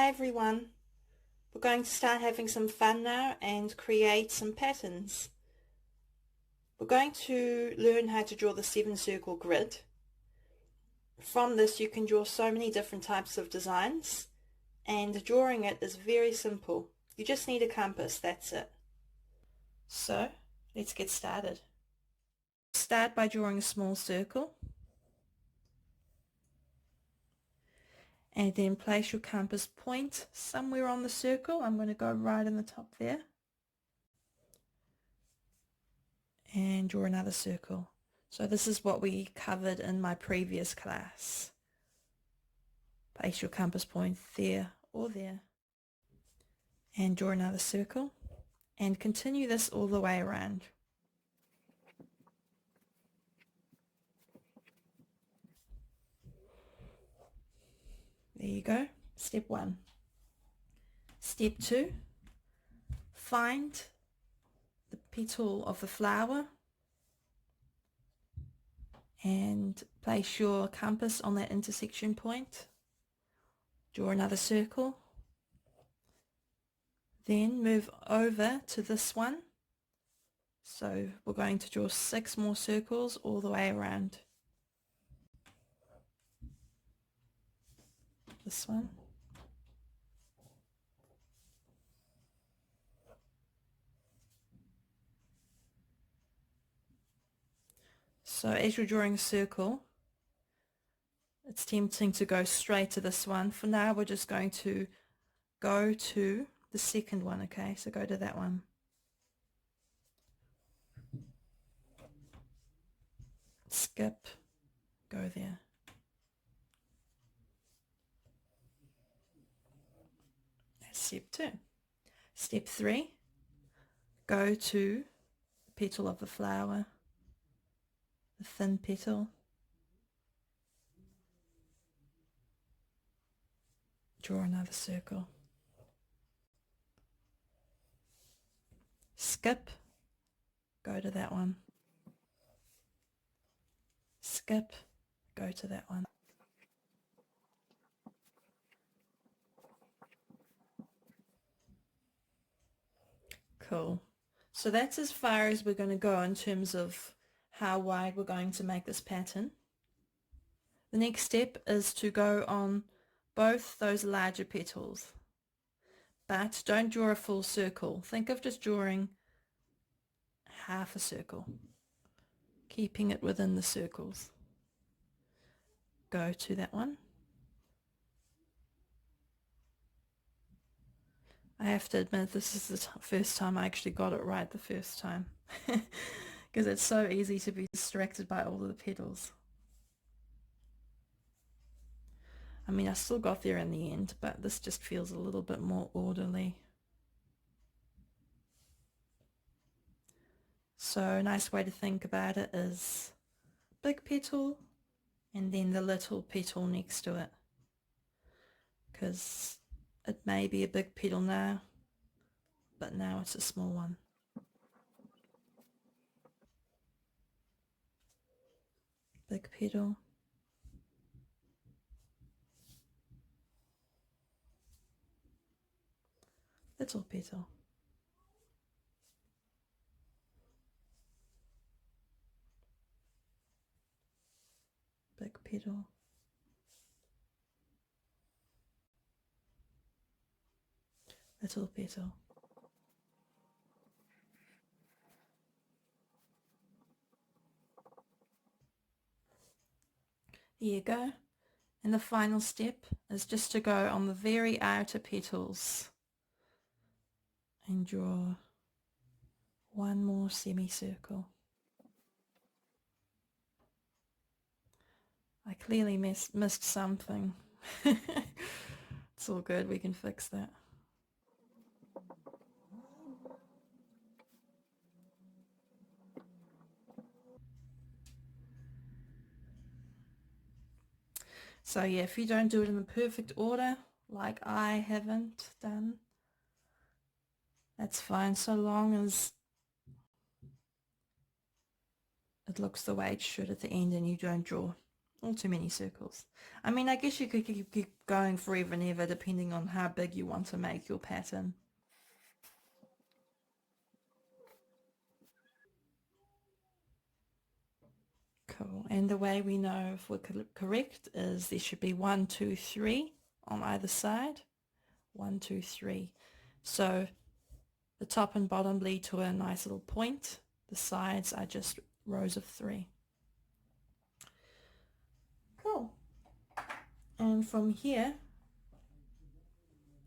Hi everyone, we're going to start having some fun now and create some patterns. We're going to learn how to draw the 7-circle grid. From this you can draw so many different types of designs, and drawing it is very simple. You just need a compass, that's it. So let's get started. Start by drawing a small circle and then place your compass point somewhere on the circle. I'm going to go right in the top there and draw another circle. So this is what we covered in my previous class. Place your compass point there or there and draw another circle and continue this all the way around. There you go, step 1. Step 2, find the petal of the flower and place your compass on that intersection point. Draw another circle. Then move over to this one. So we're going to draw 6 more circles all the way around. This one. So as you're drawing a circle, it's tempting to go straight to this one. For now, we're just going to go to the second one, okay? So go to that one. Skip, go there. That's step 2. Step 3, go to the petal of the flower, the thin petal. Draw another circle. Skip, go to that one. Skip, go to that one. Cool. So that's as far as we're going to go in terms of how wide we're going to make this pattern. The next step is to go on both those larger petals, but don't draw a full circle. Think of just drawing half a circle, keeping it within the circles. Go to that one. I have to admit this is the first time I actually got it right the first time because it's so easy to be distracted by all of the petals. I mean, I still got there in the end, but this just feels a little bit more orderly. So a nice way to think about it is big petal and then the little petal next to it, because it may be a big petal now, but now it's a small one. Big petal. Little petal. Big petal. Little petal. There you go. And the final step is just to go on the very outer petals and draw one more semicircle. I clearly missed something. It's all good, we can fix that. So yeah, if you don't do it in the perfect order, like I haven't done, that's fine, so long as it looks the way it should at the end and you don't draw All too many circles. I mean, I guess you could keep going forever and ever depending on how big you want to make your pattern. Cool. And the way we know if we're correct is there should be 1, 2, 3 on either side. 1, 2, 3. So the top and bottom lead to a nice little point. The sides are just rows of 3. Cool. And from here,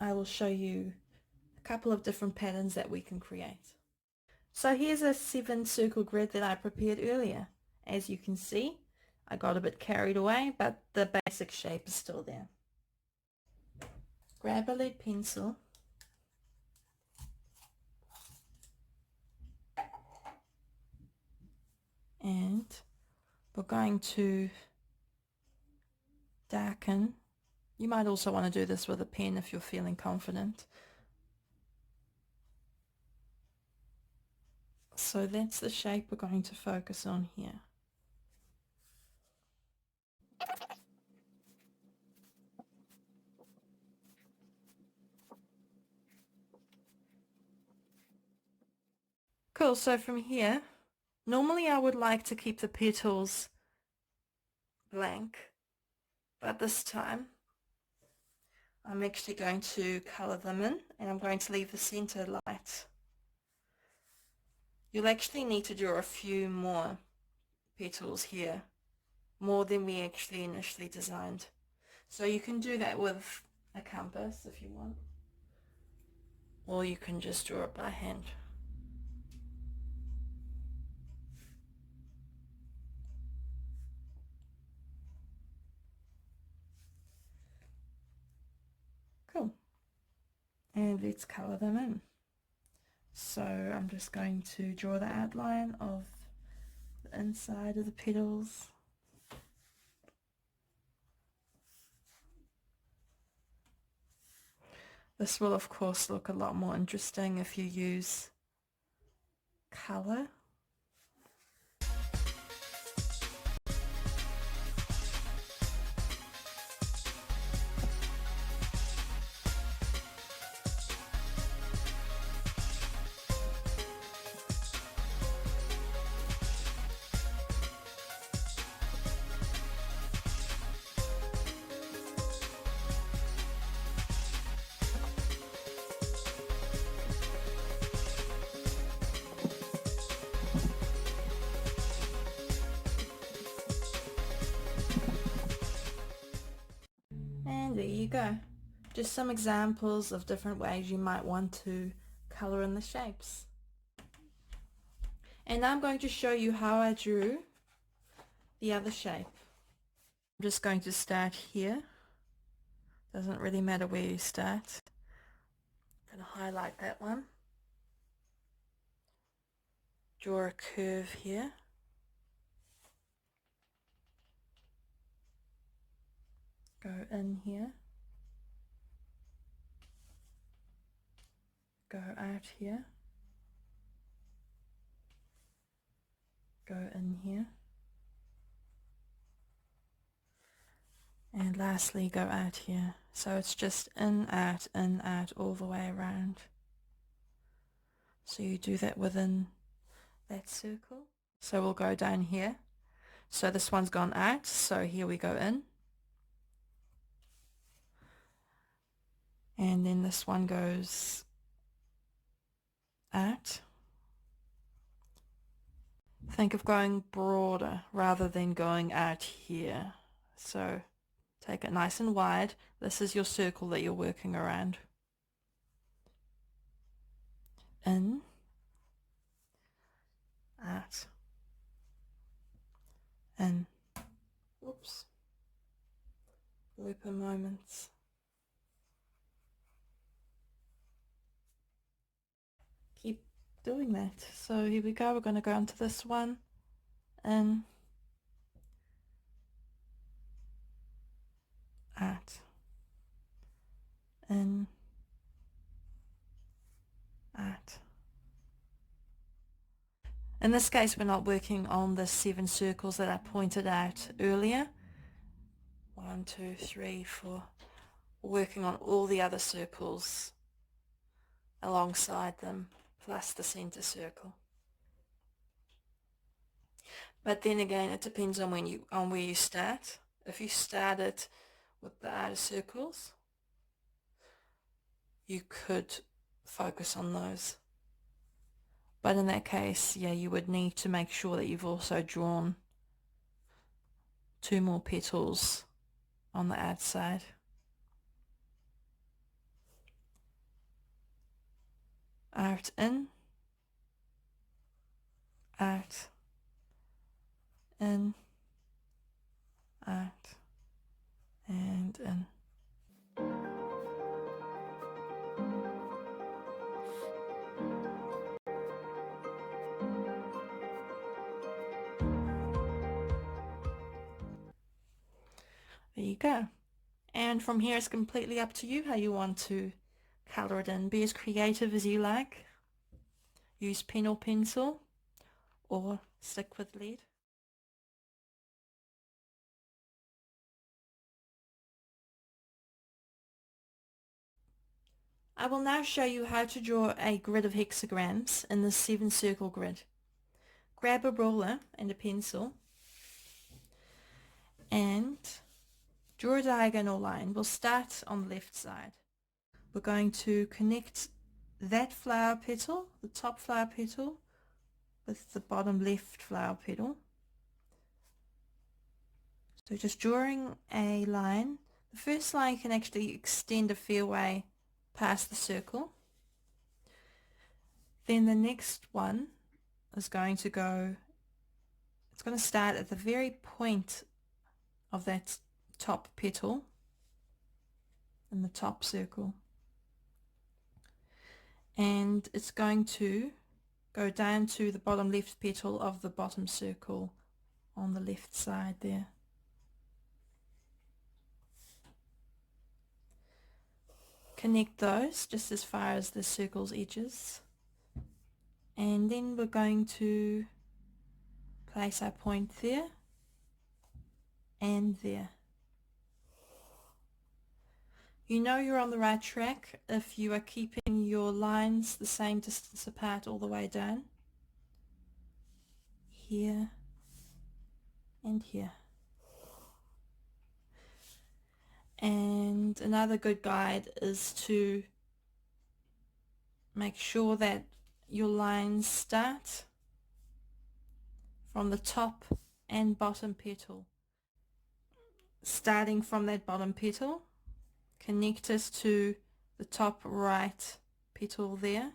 I will show you a couple of different patterns that we can create. So here's a 7-circle grid that I prepared earlier. As you can see, I got a bit carried away, but the basic shape is still there. Grab a lead pencil and we're going to darken. You might also want to do this with a pen if you're feeling confident. So that's the shape we're going to focus on here. Cool, so from here, normally I would like to keep the petals blank, but this time I'm actually going to colour them in and I'm going to leave the centre light. You'll actually need to draw a few more petals here, more than we actually initially designed. So you can do that with a compass if you want, or you can just draw it by hand. Cool. And let's colour them in. So I'm just going to draw the outline of the inside of the petals. This will of course look a lot more interesting if you use colour. And there you go. Just some examples of different ways you might want to colour in the shapes. And now I'm going to show you how I drew the other shape. I'm just going to start here. Doesn't really matter where you start. I'm going to highlight that one. Draw a curve here. Go in here. Go out here. Go in here. And lastly go out here. So it's just in, out, all the way around. So you do that within that circle. So we'll go down here. So this one's gone out, so here we go in. And then this one goes out. Think of going broader rather than going out here. So take it nice and wide. This is your circle that you're working around. In, out, in. Whoops. Blooper moments. Keep doing that. So here we go. We're going to go into this one. In, out, in, out. In this case, we're not working on the 7 circles that I pointed out earlier. 1, 2, 3, 4. Working on all the other circles alongside them, plus the center circle. But then again, it depends on where you start. If you started with the outer circles, you could focus on those. But in that case, yeah, you would need to make sure that you've also drawn 2 more petals on the outside. Out, in, out, in, out, and in. There you go. And from here it's completely up to you how you want to colour it in. Be as creative as you like. Use pen or pencil, or stick with lead. I will now show you how to draw a grid of hexagrams in the 7-circle grid. Grab a ruler and a pencil and draw a diagonal line. We'll start on the left side. We're going to connect that flower petal, the top flower petal, with the bottom left flower petal. So just drawing a line. The first line can actually extend a fair way past the circle. Then the next one is going to go, it's going to start at the very point of that top petal in the top circle. And it's going to go down to the bottom left petal of the bottom circle on the left side there. Connect those just as far as the circle's edges, and then we're going to place our point there and there. You know you're on the right track if you are keeping your lines the same distance apart all the way down. Here and here. And another good guide is to make sure that your lines start from the top and bottom petal. Starting from that bottom petal, connect us to the top right petal there.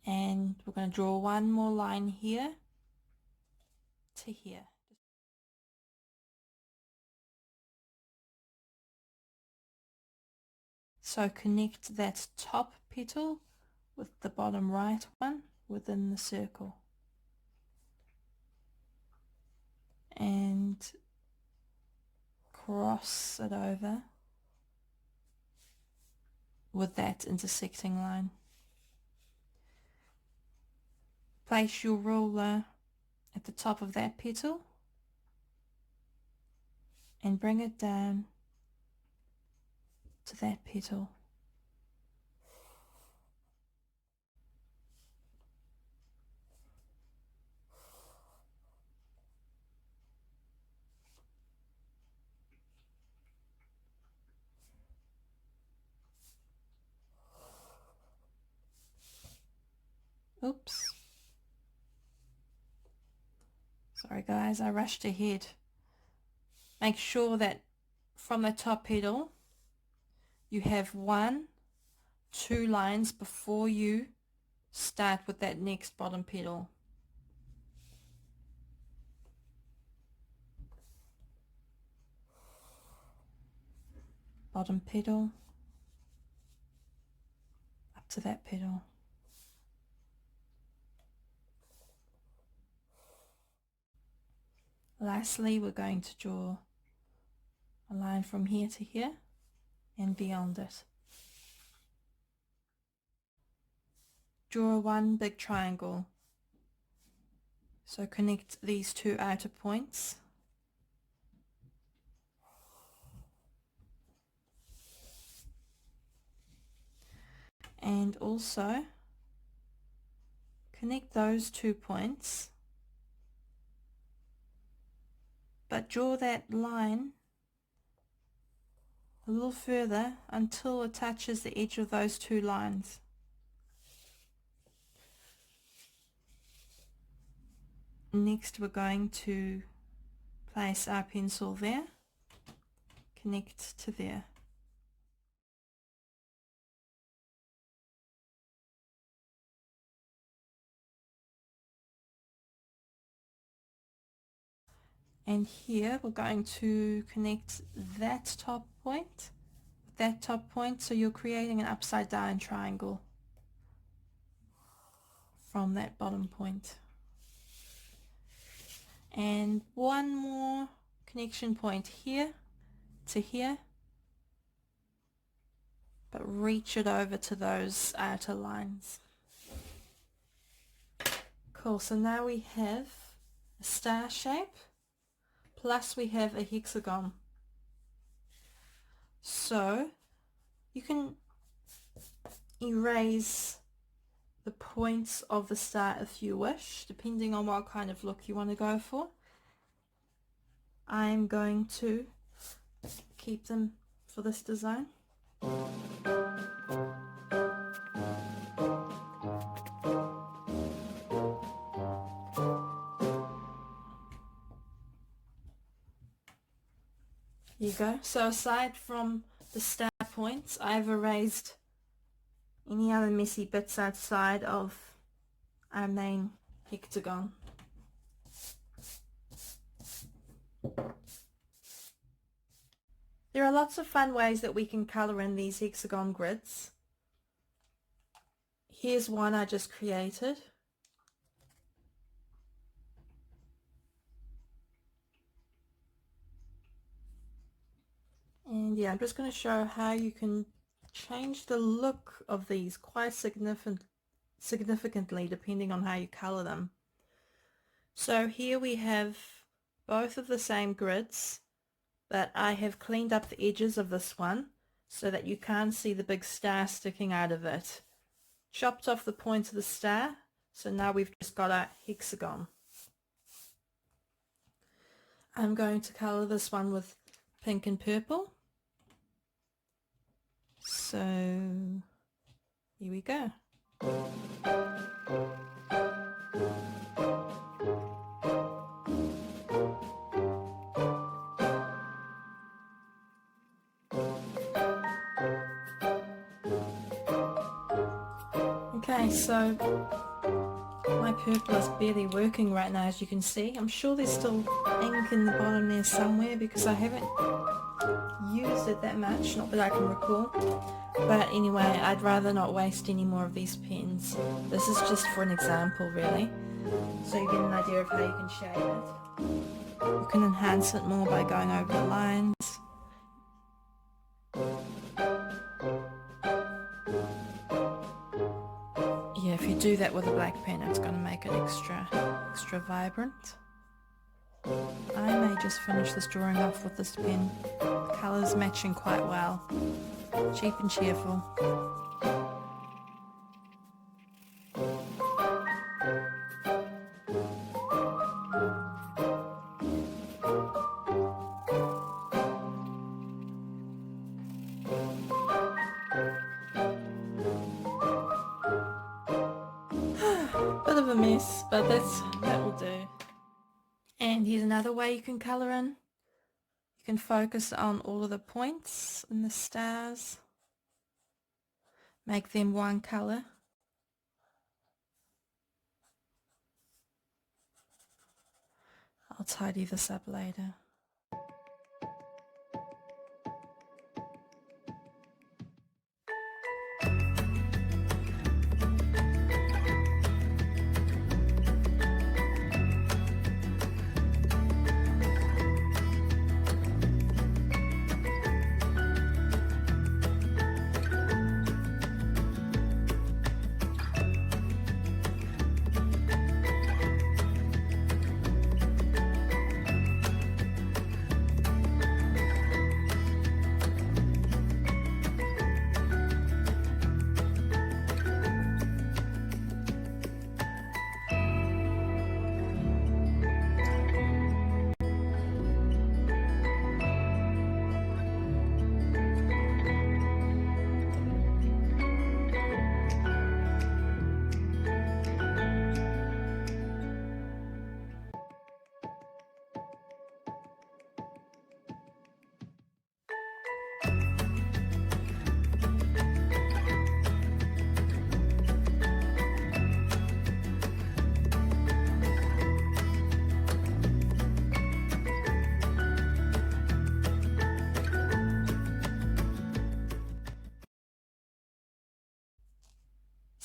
And we're going to draw one more line here to here. So connect that top petal with the bottom right one within the circle. And cross it over with that intersecting line. Place your ruler at the top of that petal and bring it down to that petal. Oops. Sorry guys, I rushed ahead. Make sure that from the top petal you have 1, 2 lines before you start with that next bottom petal. Bottom petal up to that petal. Lastly, we're going to draw a line from here to here and beyond it. Draw one big triangle So connect these two outer points. And also connect those 2 points, but draw that line a little further until it touches the edge of those 2 lines. Next we're going to place our pencil there, connect to there. And here we're going to connect that top point with that top point, so you're creating an upside down triangle from that bottom point. And one more connection point here to here, but reach it over to those outer lines. Cool, so now we have a star shape, plus we have a hexagon. So you can erase the points of the star if you wish, depending on what kind of look you want to go for. I'm going to keep them for this design. Here you go. So aside from the star points, I've erased any other messy bits outside of our main hexagon. There are lots of fun ways that we can colour in these hexagon grids. Here's one I just created. And yeah, I'm just going to show how you can change the look of these quite significantly depending on how you colour them. So here we have both of the same grids, but I have cleaned up the edges of this one so that you can't see the big star sticking out of it. Chopped off the point of the star, so now we've just got a hexagon. I'm going to colour this one with pink and purple. So here we go. Okay, so my purple is barely working right now, as you can see. I'm sure there's still ink in the bottom there somewhere because I haven't used it that much, not that I can recall. But anyway, I'd rather not waste any more of these pens. This is just for an example, really, so you get an idea of how you can shade it. You can enhance it more by going over the lines. Yeah, if you do that with a black pen, it's going to make it extra vibrant. I may just finish this drawing off with this pen. The colours matching quite well. Cheap and cheerful. Bit of a mess, but that will do. And here's another way you can colour in. You can focus on all of the points and the stars. Make them one colour. I'll tidy this up later.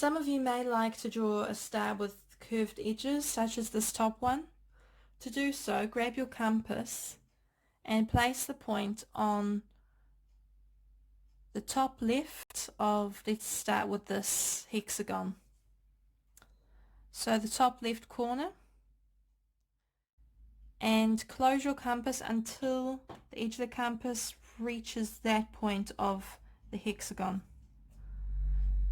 Some of you may like to draw a star with curved edges, such as this top one. To do so, grab your compass and place the point on the top left of, let's start with this hexagon. So the top left corner, and close your compass until the edge of the compass reaches that point of the hexagon.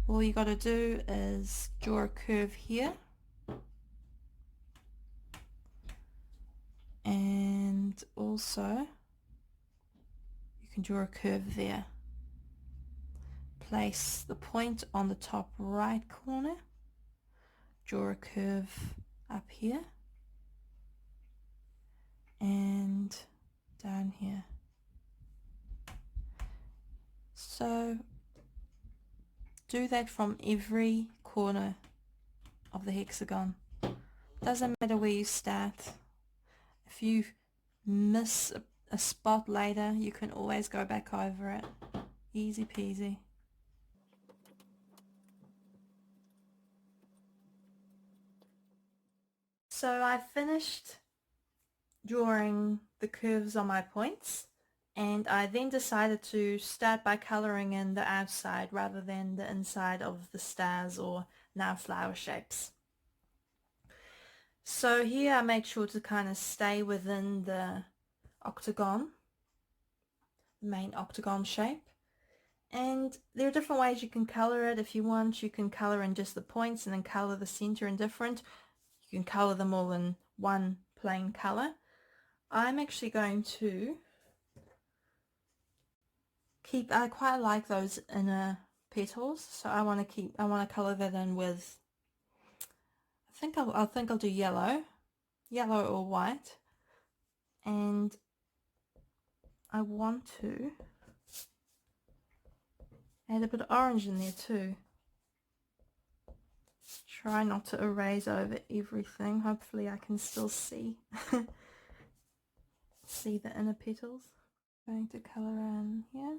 All you got to do is draw a curve here, and also you can draw a curve there. Place the point on the top right corner, draw a curve up here and down here. So do that from every corner of the hexagon. Doesn't matter where you start. If you miss a spot later, you can always go back over it. Easy peasy. So I finished drawing the curves on my points, and I then decided to start by colouring in the outside rather than the inside of the stars or now flower shapes. So here I make sure to kind of stay within the octagon, the main octagon shape. And there are different ways you can colour it. If you want, you can colour in just the points and then colour the centre in different. You can colour them all in one plain colour. I'm actually going to keep, I quite like those inner petals, so I want to colour that in with, I think I'll do yellow or white, and I want to add a bit of orange in there too. Try not to erase over everything. Hopefully I can still see see the inner petals. Going to colour in here.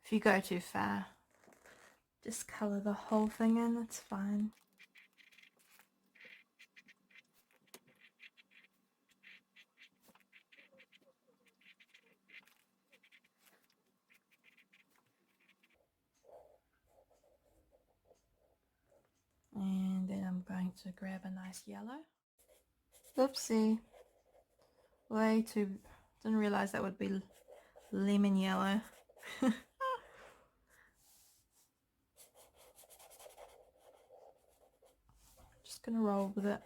If you go too far, just colour the whole thing in, it's fine. And then I'm going to grab a nice yellow. Oopsie. Way too... Didn't realise that would be lemon yellow. Just gonna roll with it.